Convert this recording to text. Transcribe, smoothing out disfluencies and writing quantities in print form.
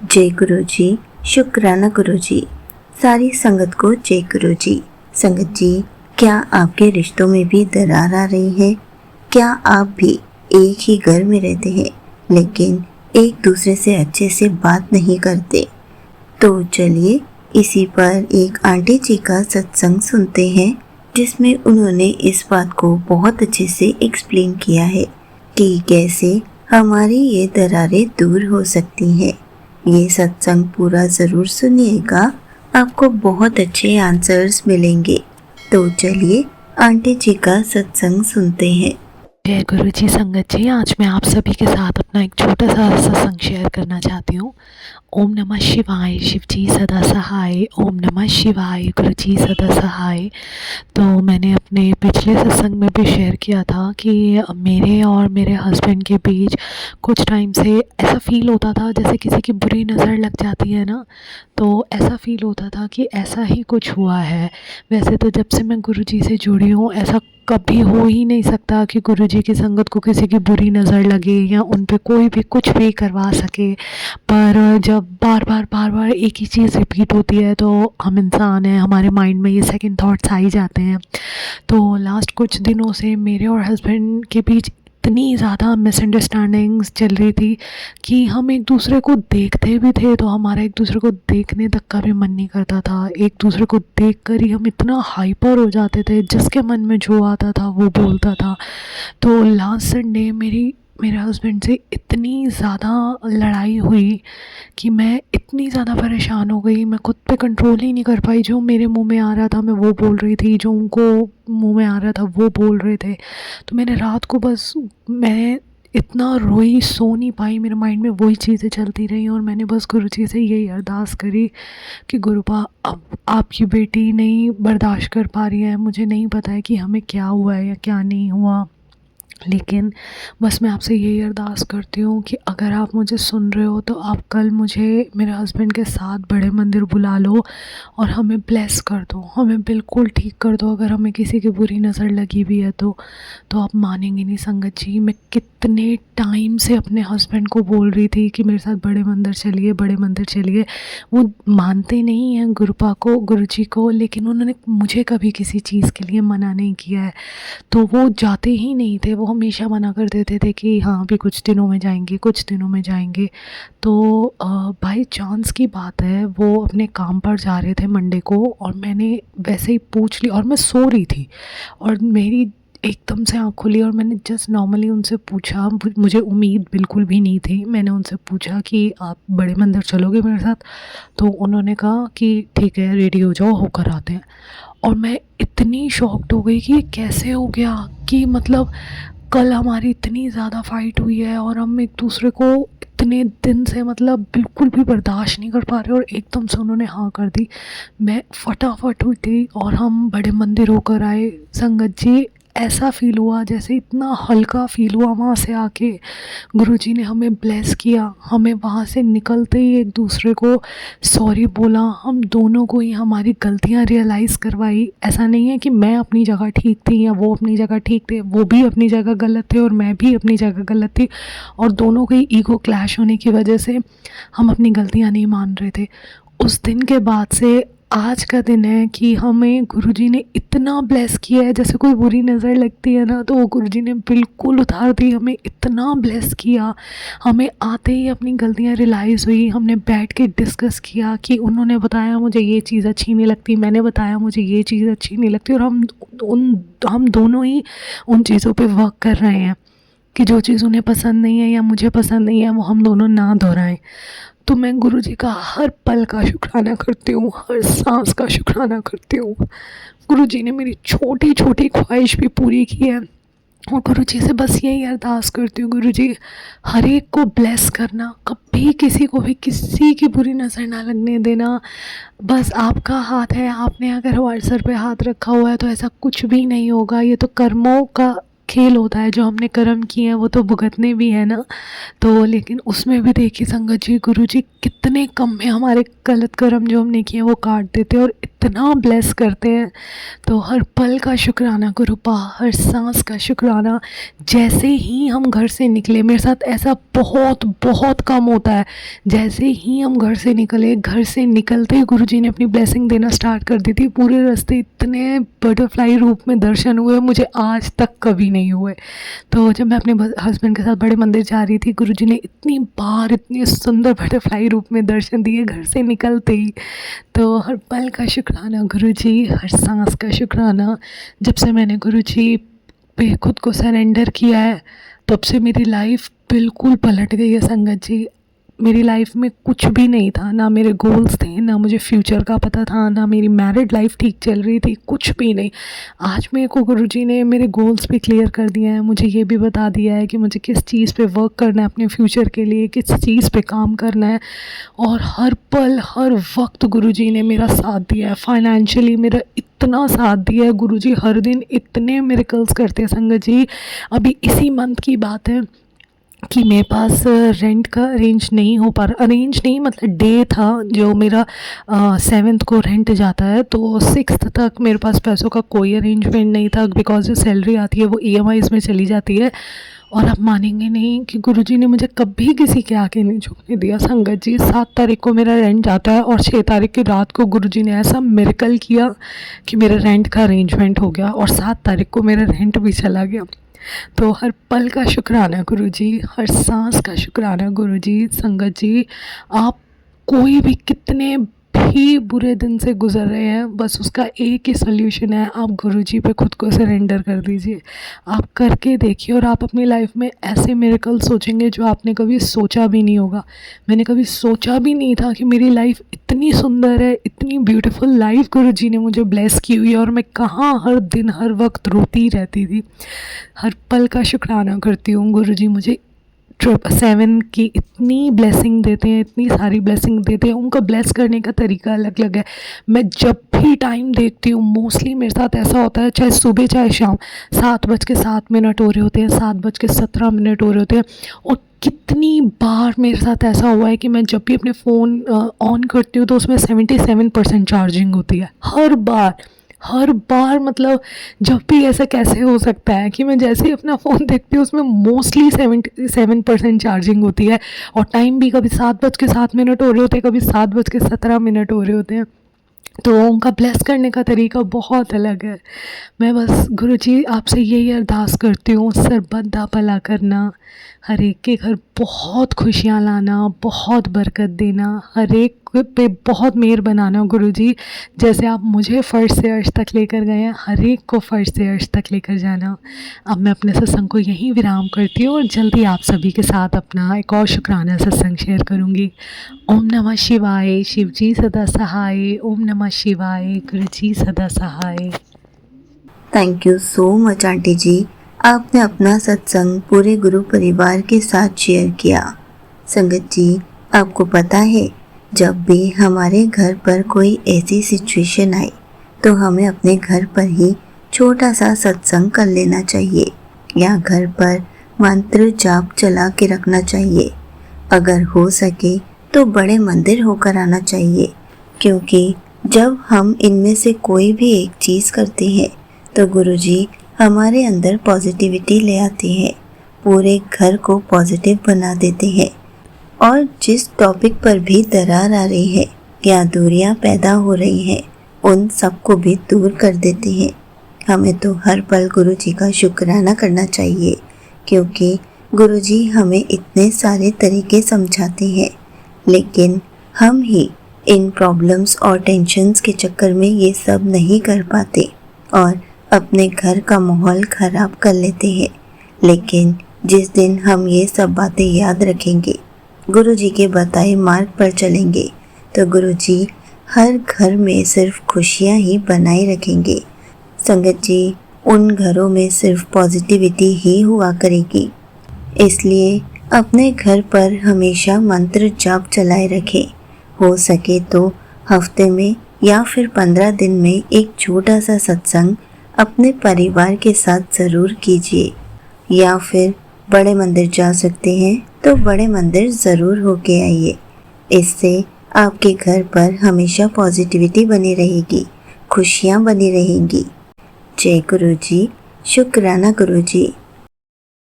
जय गुरु जी। शुक्राना गुरु जी। सारी संगत को जय गुरु जी। संगत जी, क्या आपके रिश्तों में भी दरार आ रही है? क्या आप भी एक ही घर में रहते हैं लेकिन एक दूसरे से अच्छे से बात नहीं करते? तो चलिए इसी पर एक आंटी जी का सत्संग सुनते हैं, जिसमें उन्होंने इस बात को बहुत अच्छे से एक्सप्लेन किया है कि कैसे हमारी ये दरारें दूर हो सकती हैं। ये सत्संग पूरा ज़रूर सुनिएगा, आपको बहुत अच्छे आंसर्स मिलेंगे। तो चलिए आंटी जी का सत्संग सुनते हैं। जय गुरु जी। संगत जी, आज मैं आप सभी के साथ अपना एक छोटा सा सत्संग शेयर करना चाहती हूँ। ओम नमः शिवाय, शिव जी सदा सहाय। ओम नमः शिवाय, गुरु जी सदा सहाय। तो मैंने अपने पिछले सत्संग में भी शेयर किया था कि मेरे और मेरे हस्बैंड के बीच कुछ टाइम से ऐसा फ़ील होता था जैसे किसी की बुरी नज़र लग जाती है ना, तो ऐसा फ़ील होता था कि ऐसा ही कुछ हुआ है। वैसे तो जब से मैं गुरु जी से जुड़ी हूँ, ऐसा कभी हो ही नहीं सकता कि गुरु जी की संगत को किसी की बुरी नज़र लगे या उन पे कोई भी कुछ भी करवा सके। पर जब बार बार एक ही चीज़ रिपीट होती है तो हम इंसान हैं, हमारे माइंड में ये सेकंड थॉट्स आ ही जाते हैं। तो लास्ट कुछ दिनों से मेरे और हस्बैंड के बीच इतनी ज़्यादा मिसअंडरस्टैंडिंग्स चल रही थी कि हम एक दूसरे को देखते भी थे तो हमारा एक दूसरे को देखने तक का भी मन नहीं करता था। एक दूसरे को देख कर ही हम इतना हाइपर हो जाते थे, जिसके मन में जो आता था वो बोलता था। तो लास्ट संडे मेरे हस्बैंड से इतनी ज़्यादा लड़ाई हुई कि मैं इतनी ज़्यादा परेशान हो गई, मैं खुद पे कंट्रोल ही नहीं कर पाई। जो मेरे मुंह में आ रहा था मैं वो बोल रही थी, जो उनको मुंह में आ रहा था वो बोल रहे थे। तो मैंने रात को बस मैं इतना रोई, सो नहीं पाई, मेरे माइंड में वही चीज़ें चलती रही और मैंने बस गुरु जी से यही अरदास करी कि गुरुपा, अब आपकी बेटी नहीं बर्दाश्त कर पा रही है। मुझे नहीं पता है कि हमें क्या हुआ है या क्या नहीं हुआ, लेकिन बस मैं आपसे यही अरदास करती हूँ कि अगर आप मुझे सुन रहे हो तो आप कल मुझे मेरे हस्बैंड के साथ बड़े मंदिर बुला लो और हमें ब्लेस कर दो, हमें बिल्कुल ठीक कर दो। अगर हमें किसी की बुरी नज़र लगी भी है तो आप मानेंगे नहीं संगत जी, मैं कितने टाइम से अपने हस्बैंड को बोल रही थी कि मेरे साथ बड़े मंदिर चलिए, बड़े मंदिर चलिए। वो मानते नहीं हैं गुरुपा को, गुरु जी को, लेकिन उन्होंने मुझे कभी किसी चीज़ के लिए मना नहीं किया है। तो वो जाते ही नहीं थे, वो हमेशा मना कर देते थे कि हाँ अभी कुछ दिनों में जाएंगे, कुछ दिनों में जाएंगे। तो बाई चांस की बात है, वो अपने काम पर जा रहे थे मंडे को और मैंने वैसे ही पूछ ली और मैं सो रही थी और मेरी एकदम से आँख खुली और मैंने जस्ट नॉर्मली उनसे पूछा, मुझे उम्मीद बिल्कुल भी नहीं थी, मैंने उनसे पूछा कि आप बड़े मंदिर चलोगे मेरे साथ? तो उन्होंने कहा कि ठीक है, रेडी हो जाओ, होकर आते हैं। और मैं इतनी शॉक्ड हो गई कि ये कैसे हो गया, कि मतलब कल हमारी इतनी ज़्यादा फ़ाइट हुई है और हम एक दूसरे को इतने दिन से मतलब बिल्कुल भी बर्दाश्त नहीं कर पा रहे और एकदम से उन्होंने हाँ कर दी। मैं फटाफट हुई थी और हम बड़े मंदिर होकर आए। संगत जी, ऐसा फ़ील हुआ जैसे इतना हल्का फ़ील हुआ वहाँ से आके। गुरुजी ने हमें ब्लेस किया, हमें वहाँ से निकलते ही एक दूसरे को सॉरी बोला, हम दोनों को ही हमारी गलतियाँ रियलाइज़ करवाई। ऐसा नहीं है कि मैं अपनी जगह ठीक थी या वो अपनी जगह ठीक थे, वो भी अपनी जगह गलत थे और मैं भी अपनी जगह गलत थी और दोनों के ईगो क्लैश होने की वजह से हम अपनी गलतियाँ नहीं मान रहे थे। उस दिन के बाद से आज का दिन है कि हमें गुरुजी ने इतना ब्लेस किया है, जैसे कोई बुरी नज़र लगती है ना तो वो गुरुजी ने बिल्कुल उतार दी, हमें इतना ब्लेस किया। हमें आते ही अपनी गलतियाँ रियलाइज़ हुई, हमने बैठ के डिस्कस किया कि उन्होंने बताया मुझे ये चीज़ अच्छी नहीं लगती, मैंने बताया मुझे ये चीज़ अच्छी नहीं लगती और हम दोनों ही उन चीज़ों पे वर्क कर रहे हैं कि जो चीज़ उन्हें पसंद नहीं है या मुझे पसंद नहीं है वो हम दोनों ना दोहराएं। तो मैं गुरुजी का हर पल का शुक्राना करती हूँ, हर सांस का शुक्राना करती हूँ। गुरुजी ने मेरी छोटी छोटी ख्वाहिश भी पूरी की है और गुरुजी से बस यही अरदास करती हूँ, गुरुजी हर एक को ब्लेस करना, कभी किसी को भी किसी की बुरी नज़र ना लगने देना। बस आपका हाथ है, आपने अगर हमारे सर पे हाथ रखा हुआ है तो ऐसा कुछ भी नहीं होगा। ये तो कर्मों का खेल होता है, जो हमने कर्म किए हैं वो तो भुगतने भी है ना। तो लेकिन उसमें भी देखिए संगत जी, गुरु जी कितने कम में हमारे गलत कर्म जो हमने किए हैं वो काट देते और इतना ब्लेस करते हैं। तो हर पल का शुक्राना गुरुपा, हर सांस का शुक्राना। जैसे ही हम घर से निकले, मेरे साथ ऐसा बहुत बहुत कम होता है, जैसे ही हम घर से निकले, घर से निकलते ही गुरुजी ने अपनी ब्लेसिंग देना स्टार्ट कर दी थी। पूरे रास्ते इतने बटरफ्लाई रूप में दर्शन हुए, मुझे आज तक कभी नहीं हुए। तो जब मैं अपने हस्बैंड के साथ बड़े मंदिर जा रही थी, गुरुजी ने इतनी बार इतने सुंदर बटरफ्लाई रूप में दर्शन दिए घर से निकलते ही। तो हर पल का शुक्राना गुरुजी, हर सांस का शुक्राना। जब से मैंने गुरुजी पे खुद को सरेंडर किया है, तब से मेरी लाइफ बिल्कुल पलट गई है संगत जी। मेरी लाइफ में कुछ भी नहीं था, ना मेरे गोल्स थे, ना मुझे फ्यूचर का पता था, ना मेरी मैरिड लाइफ ठीक चल रही थी, कुछ भी नहीं। आज मेरे को गुरुजी ने मेरे गोल्स भी क्लियर कर दिए हैं, मुझे ये भी बता दिया है कि मुझे किस चीज़ पे वर्क करना है अपने फ्यूचर के लिए, किस चीज़ पे काम करना है। और हर पल हर वक्त गुरुजी ने मेरा साथ दिया है, फाइनेंशियली मेरा इतना साथ दिया है। गुरुजी हर दिन इतने मिरेकल्स करते हैं संगत जी। अभी इसी मंथ की बात है कि मेरे पास रेंट का अरेंज नहीं हो पा रहा, अरेंज नहीं मतलब डे था जो मेरा 7th को रेंट जाता है, तो 6th तक मेरे पास पैसों का कोई अरेंजमेंट नहीं था, बिकॉज जो सैलरी आती है वो EMIs में चली जाती है। और आप मानेंगे नहीं कि गुरुजी ने मुझे कभी किसी के आगे नहीं झुकने दिया संगत जी। 7 तारीख को मेरा रेंट जाता है और 6 तारीख की रात को गुरुजी ने ऐसा मिरेकल किया कि मेरा रेंट का अरेंजमेंट हो गया और 7 तारीख को मेरा रेंट भी चला गया। तो हर पल का शुक्राना गुरुजी, हर सांस का शुक्राना गुरुजी। संगत जी, आप कोई भी कितने भी बुरे दिन से गुजर रहे हैं, बस उसका एक ही सल्यूशन है, आप गुरुजी पे खुद को सरेंडर कर दीजिए। आप करके देखिए और आप अपनी लाइफ में ऐसे मिरेकल सोचेंगे जो आपने कभी सोचा भी नहीं होगा। मैंने कभी सोचा भी नहीं था कि मेरी लाइफ इतनी सुंदर है, इतनी ब्यूटीफुल लाइफ गुरुजी ने मुझे ब्लेस की हुई है, और मैं कहाँ हर दिन हर वक्त रोती रहती थी। हर पल का शुक्राना करती हूँ गुरुजी मुझे 7 की इतनी ब्लेसिंग देते हैं, इतनी सारी ब्लेसिंग देते हैं। उनका ब्लेस करने का तरीका अलग अलग है। मैं जब भी टाइम देखती हूँ, मोस्टली मेरे साथ ऐसा होता है, चाहे सुबह चाहे शाम, 7:07 हो रहे होते हैं, 7:17 हो रहे होते हैं। और कितनी बार मेरे साथ ऐसा हुआ है कि मैं जब भी अपने फ़ोन ऑन करती हूँ तो उसमें 77% चार्जिंग होती है। हर बार मतलब जब भी ऐसा कैसे हो सकता है कि मैं जैसे ही अपना फ़ोन देखती हूँ उसमें मोस्टली 77% चार्जिंग होती है। और टाइम भी कभी 7:07 हो रहे होते हैं, कभी 7:17 हो रहे होते हैं। तो उनका ब्लेस करने का तरीका बहुत अलग है। मैं बस गुरुजी आपसे यही अरदास करती हूँ, सर्बदा भला करना, हर एक के घर बहुत खुशियाँ लाना, बहुत बरकत देना, हर एक पे बहुत मेहर बनाना गुरुजी। जैसे आप मुझे फर्श से अर्श तक लेकर गए हैं, हर एक को फर्श से अर्श तक लेकर जाना। अब मैं अपने सत्संग को यहीं विराम करती हूँ और जल्दी आप सभी के साथ अपना एक और शुक्राना सत्संग शेयर करूँगी। ओम नमः शिवाय, शिव जी सदा सहाय। ओम नमः शिवाय, गुरु जी सदा सहाय। Thank you so much aunty ji, आपने अपना सत्संग पूरे गुरु परिवार के साथ शेयर किया। संगत जी, आपको पता है, जब भी हमारे घर पर कोई ऐसी सिचुएशन आए तो हमें अपने घर पर ही छोटा सा सत्संग कर लेना चाहिए, या घर पर मंत्र जाप चला के रखना चाहिए। अगर हो सके तो बड़े मंदिर होकर आना चाहिए, क्योंकि जब हम इनमें से कोई भी एक चीज़ करते हैं तो गुरुजी हमारे अंदर पॉजिटिविटी ले आते हैं, पूरे घर को पॉजिटिव बना देते हैं, और जिस टॉपिक पर भी दरार आ रही है या दूरियां पैदा हो रही हैं, उन सबको भी दूर कर देते हैं। हमें तो हर पल गुरुजी का शुक्राना करना चाहिए, क्योंकि गुरुजी हमें इतने सारे तरीके समझाते हैं, लेकिन हम ही इन प्रॉब्लम्स और टेंशन्स के चक्कर में ये सब नहीं कर पाते और अपने घर का माहौल ख़राब कर लेते हैं। लेकिन जिस दिन हम ये सब बातें याद रखेंगे, गुरुजी के बताए मार्ग पर चलेंगे, तो गुरुजी हर घर में सिर्फ खुशियाँ ही बनाए रखेंगे। संगत जी, उन घरों में सिर्फ पॉजिटिविटी ही हुआ करेगी। इसलिए अपने घर पर हमेशा मंत्र जाप चलाए रखें। हो सके तो हफ्ते में या फिर 15 दिन में एक छोटा सा सत्संग अपने परिवार के साथ ज़रूर कीजिए, या फिर बड़े मंदिर जा सकते हैं तो बड़े मंदिर ज़रूर होके आइए। इससे आपके घर पर हमेशा पॉजिटिविटी बनी रहेगी, खुशियाँ बनी रहेंगी। जय गुरु जी, शुक्राना गुरु जी।